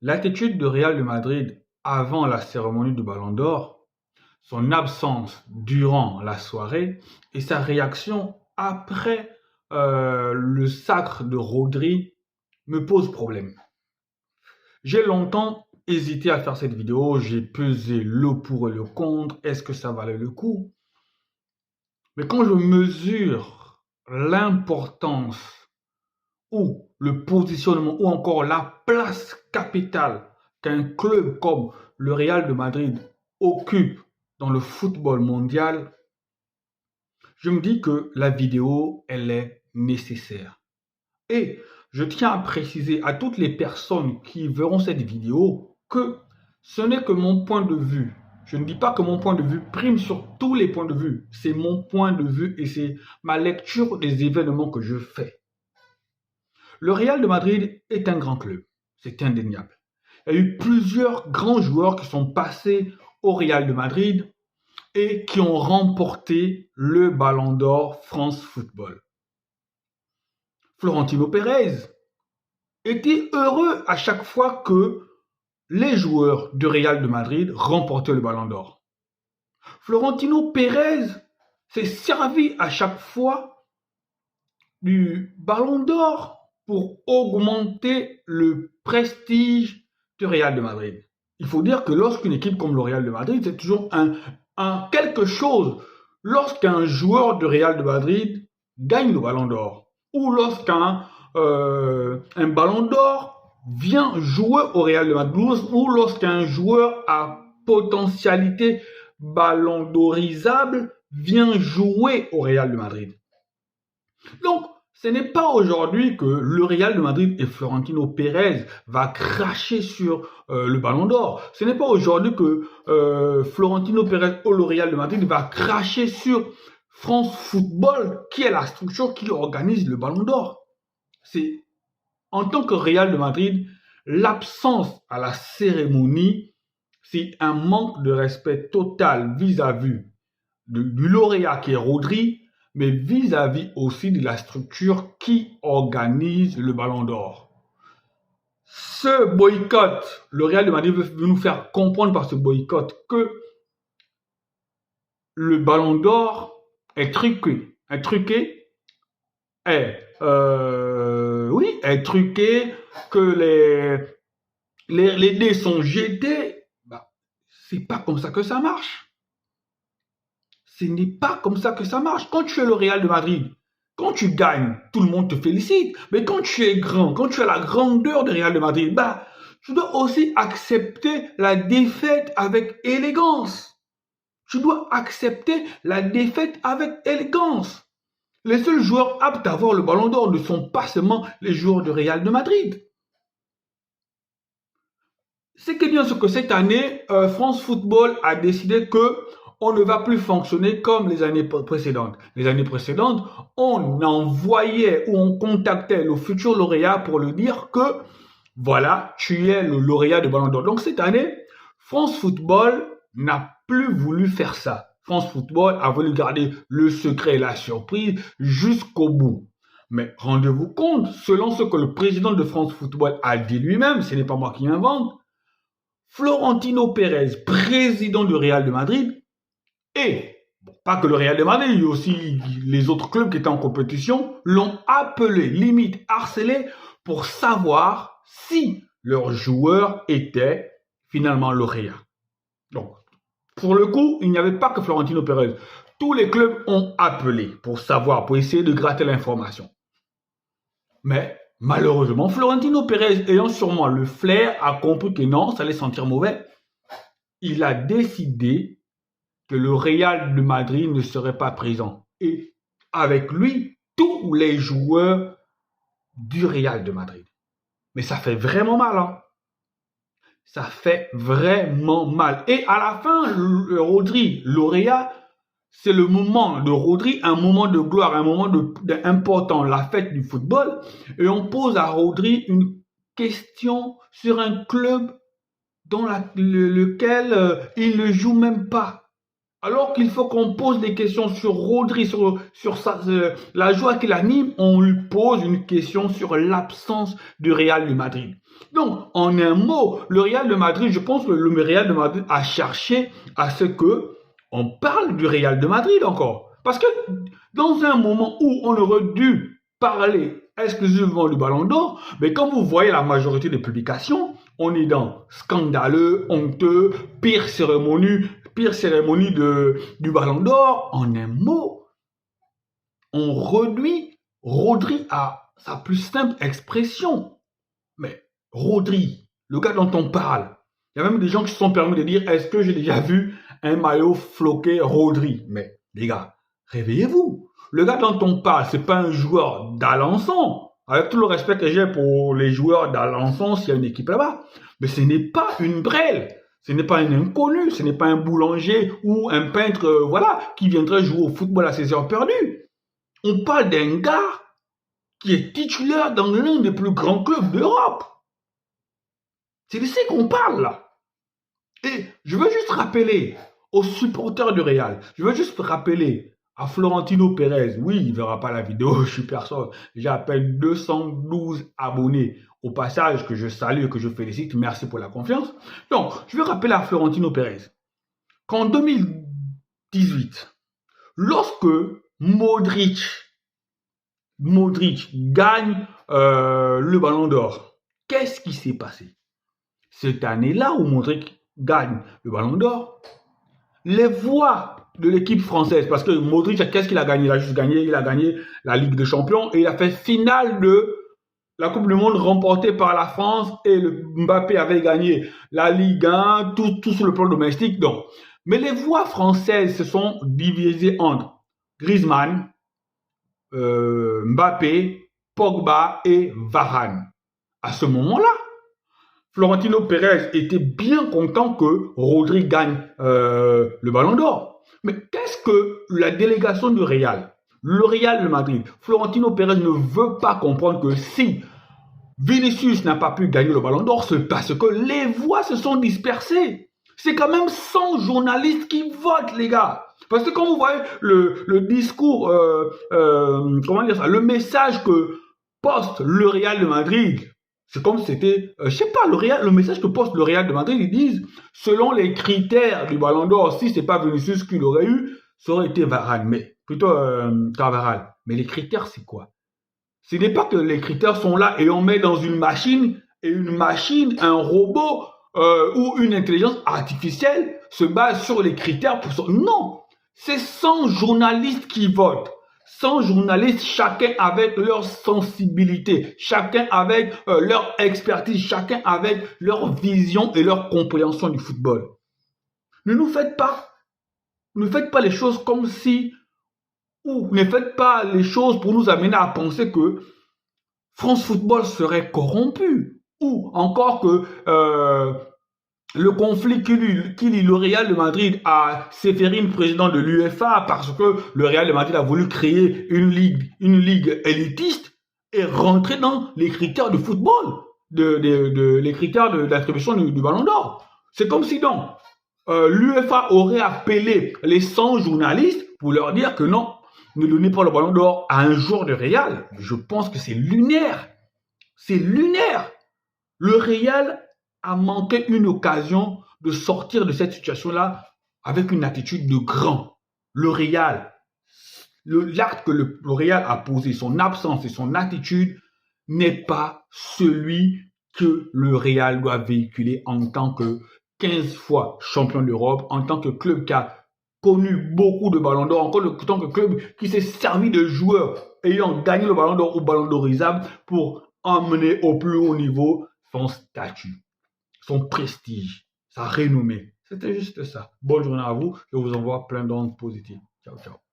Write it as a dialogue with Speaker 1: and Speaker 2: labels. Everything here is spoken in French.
Speaker 1: L'attitude de Real de Madrid avant la cérémonie du Ballon d'Or, son absence durant la soirée et sa réaction après le sacre de Rodri me posent problème. J'ai longtemps hésité à faire cette vidéo, j'ai pesé le pour et le contre, est-ce que ça valait le coup? Mais quand je mesure l'importance ou le positionnement ou encore la place capitale qu'un club comme le Real de Madrid occupe dans le football mondial, je me dis que la vidéo, elle est nécessaire. Et je tiens à préciser à toutes les personnes qui verront cette vidéo que ce n'est que mon point de vue. Je ne dis pas que mon point de vue prime sur tous les points de vue. C'est mon point de vue et c'est ma lecture des événements que je fais. Le Real de Madrid est un grand club, c'est indéniable. Il y a eu plusieurs grands joueurs qui sont passés au Real de Madrid et qui ont remporté le Ballon d'Or France Football. Florentino Pérez était heureux à chaque fois que les joueurs du Real de Madrid remportaient le Ballon d'Or. Florentino Pérez s'est servi à chaque fois du Ballon d'Or pour augmenter le prestige du Real de Madrid. Il faut dire que lorsqu'une équipe comme le Real de Madrid, c'est toujours un quelque chose. Lorsqu'un joueur du Real de Madrid gagne le Ballon d'Or, ou lorsqu'un un Ballon d'Or vient jouer au Real de Madrid, ou lorsqu'un joueur à potentialité Ballon d'Orisable vient jouer au Real de Madrid. Donc, ce n'est pas aujourd'hui que le Real de Madrid et Florentino Pérez va cracher sur le Ballon d'Or. Ce n'est pas aujourd'hui que Florentino Pérez ou le Real de Madrid va cracher sur France Football, qui est la structure qui organise le Ballon d'Or. C'est en tant que Real de Madrid, l'absence à la cérémonie, c'est un manque de respect total vis-à-vis du lauréat qui est Rodri, mais vis-à-vis aussi de la structure qui organise le Ballon d'Or. Ce boycott, le Real de Madrid veut nous faire comprendre par ce boycott que le Ballon d'Or est truqué. Est truqué, est truqué, que les dés sont jetés. Bah, c'est pas comme ça que ça marche. Ce n'est pas comme ça que ça marche. Quand tu es le Real de Madrid, quand tu gagnes, tout le monde te félicite. Mais quand tu es grand, quand tu as la grandeur du Real de Madrid, bah, tu dois aussi accepter la défaite avec élégance. Tu dois accepter la défaite avec élégance. Les seuls joueurs aptes à avoir le Ballon d'Or ne sont pas seulement les joueurs du Real de Madrid. C'est bien ce que cette année, France Football a décidé que on ne va plus fonctionner comme les années précédentes. Les années précédentes, on envoyait ou on contactait le futur lauréat pour lui dire que voilà, tu es le lauréat de Ballon d'Or. Donc cette année, France Football n'a plus voulu faire ça. France Football a voulu garder le secret et la surprise jusqu'au bout. Mais rendez-vous compte, selon ce que le président de France Football a dit lui-même, ce n'est pas moi qui invente, Florentino Pérez, président du Real de Madrid, et pas que le Real de Madrid, il y a aussi les autres clubs qui étaient en compétition, l'ont appelé, limite harcelé, pour savoir si leur joueur était finalement lauréat. Donc, pour le coup, il n'y avait pas que Florentino Pérez. Tous les clubs ont appelé pour savoir, pour essayer de gratter l'information. Mais malheureusement, Florentino Pérez, ayant sûrement le flair, a compris que non, ça allait sentir mauvais. Il a décidé que le Real de Madrid ne serait pas présent. Et avec lui, tous les joueurs du Real de Madrid. Mais ça fait vraiment mal, hein. Ça fait vraiment mal. Et à la fin, Rodri, lauréat, c'est le moment de Rodri, un moment de gloire, un moment important, la fête du football. Et on pose à Rodri une question sur un club dans lequel il ne joue même pas. Alors qu'il faut qu'on pose des questions sur Rodri, la joie qu'il anime, on lui pose une question sur l'absence du Real de Madrid. Donc, en un mot, le Real de Madrid, je pense que le Real de Madrid a cherché à ce que on parle du Real de Madrid encore. Parce que dans un moment où on aurait dû parler exclusivement du Ballon d'Or, mais quand vous voyez la majorité des publications, on est dans scandaleux, honteux, pire cérémonie du Ballon d'Or. En un mot, on réduit Rodri à sa plus simple expression. Mais Rodri, le gars dont on parle, il y a même des gens qui se sont permis de dire, est-ce que j'ai déjà vu un maillot floqué Rodri? Mais les gars, réveillez-vous. Le gars dont on parle, c'est pas un joueur d'Alençon. Avec tout le respect que j'ai pour les joueurs d'Alençon, s'il y a une équipe là-bas. Mais ce n'est pas une brêle. Ce n'est pas un inconnu. Ce n'est pas un boulanger ou un peintre, voilà, qui viendrait jouer au football à ses heures perdues. On parle d'un gars qui est titulaire dans l'un des plus grands clubs d'Europe. C'est de ça qu'on parle là. Et je veux juste rappeler aux supporters du Real, je veux juste rappeler à Florentino Pérez, oui, il ne verra pas la vidéo, je suis personne, j'ai à peine 212 abonnés, au passage que je salue et que je félicite, merci pour la confiance. Donc, je veux rappeler à Florentino Pérez qu'en 2018, lorsque Modric gagne le Ballon d'Or, qu'est-ce qui s'est passé? Cette année-là où Modric gagne le Ballon d'Or, les voix de l'équipe française, parce que Modric, qu'est-ce qu'il a gagné? Il a gagné la Ligue des Champions et il a fait finale de la Coupe du Monde remportée par la France et le Mbappé avait gagné la Ligue 1, tout sur le plan domestique. Donc. Mais les voix françaises se sont divisées entre Griezmann, Mbappé, Pogba et Varane. À ce moment-là, Florentino Pérez était bien content que Rodri gagne le Ballon d'Or. Mais qu'est-ce que la délégation du Real, le Real de Madrid, Florentino Pérez ne veut pas comprendre que si Vinicius n'a pas pu gagner le Ballon d'Or, c'est parce que les voix se sont dispersées. C'est quand même 100 journalistes qui votent, les gars. Parce que quand vous voyez le discours, comment dire ça, le message que poste le Real de Madrid, c'est comme si c'était, je sais pas, le message que poste le Real de Madrid, ils disent, selon les critères du Ballon d'Or, si c'est pas Vinicius qui l'aurait eu, ça aurait été Varane, mais plutôt Carvajal. Mais les critères, c'est quoi? Ce n'est pas que les critères sont là et on met dans une machine, et une machine, un robot ou une intelligence artificielle se base sur les critères pour ça. Non, c'est 100 journalistes qui votent. 100 journalistes, chacun avec leur sensibilité, chacun avec leur expertise, chacun avec leur vision et leur compréhension du football. Ne faites pas les choses comme si, ou ne faites pas les choses pour nous amener à penser que France Football serait corrompu, ou encore que le conflit qui lie le Real de Madrid à Séphérine, président de l'UEFA, parce que le Real de Madrid a voulu créer une ligue élitiste et rentrer dans les critères du football, les critères d'attribution du Ballon d'Or. C'est comme si donc l'UEFA aurait appelé les 100 journalistes pour leur dire que non, ne donnez pas le Ballon d'Or à un joueur de Real. Je pense que c'est lunaire. C'est lunaire. Le Real a manqué une occasion de sortir de cette situation-là avec une attitude de grand. Le Real, l'acte que le Real a posé, son absence et son attitude n'est pas celui que le Real doit véhiculer en tant que 15 fois champion d'Europe, en tant que club qui a connu beaucoup de ballons d'or, en tant que club qui s'est servi de joueurs ayant gagné le ballon d'or ou ballon d'orisable pour emmener au plus haut niveau son statut, son prestige, sa renommée. C'était juste ça. Bonne journée à vous. Je vous envoie plein d'ondes positives. Ciao, ciao.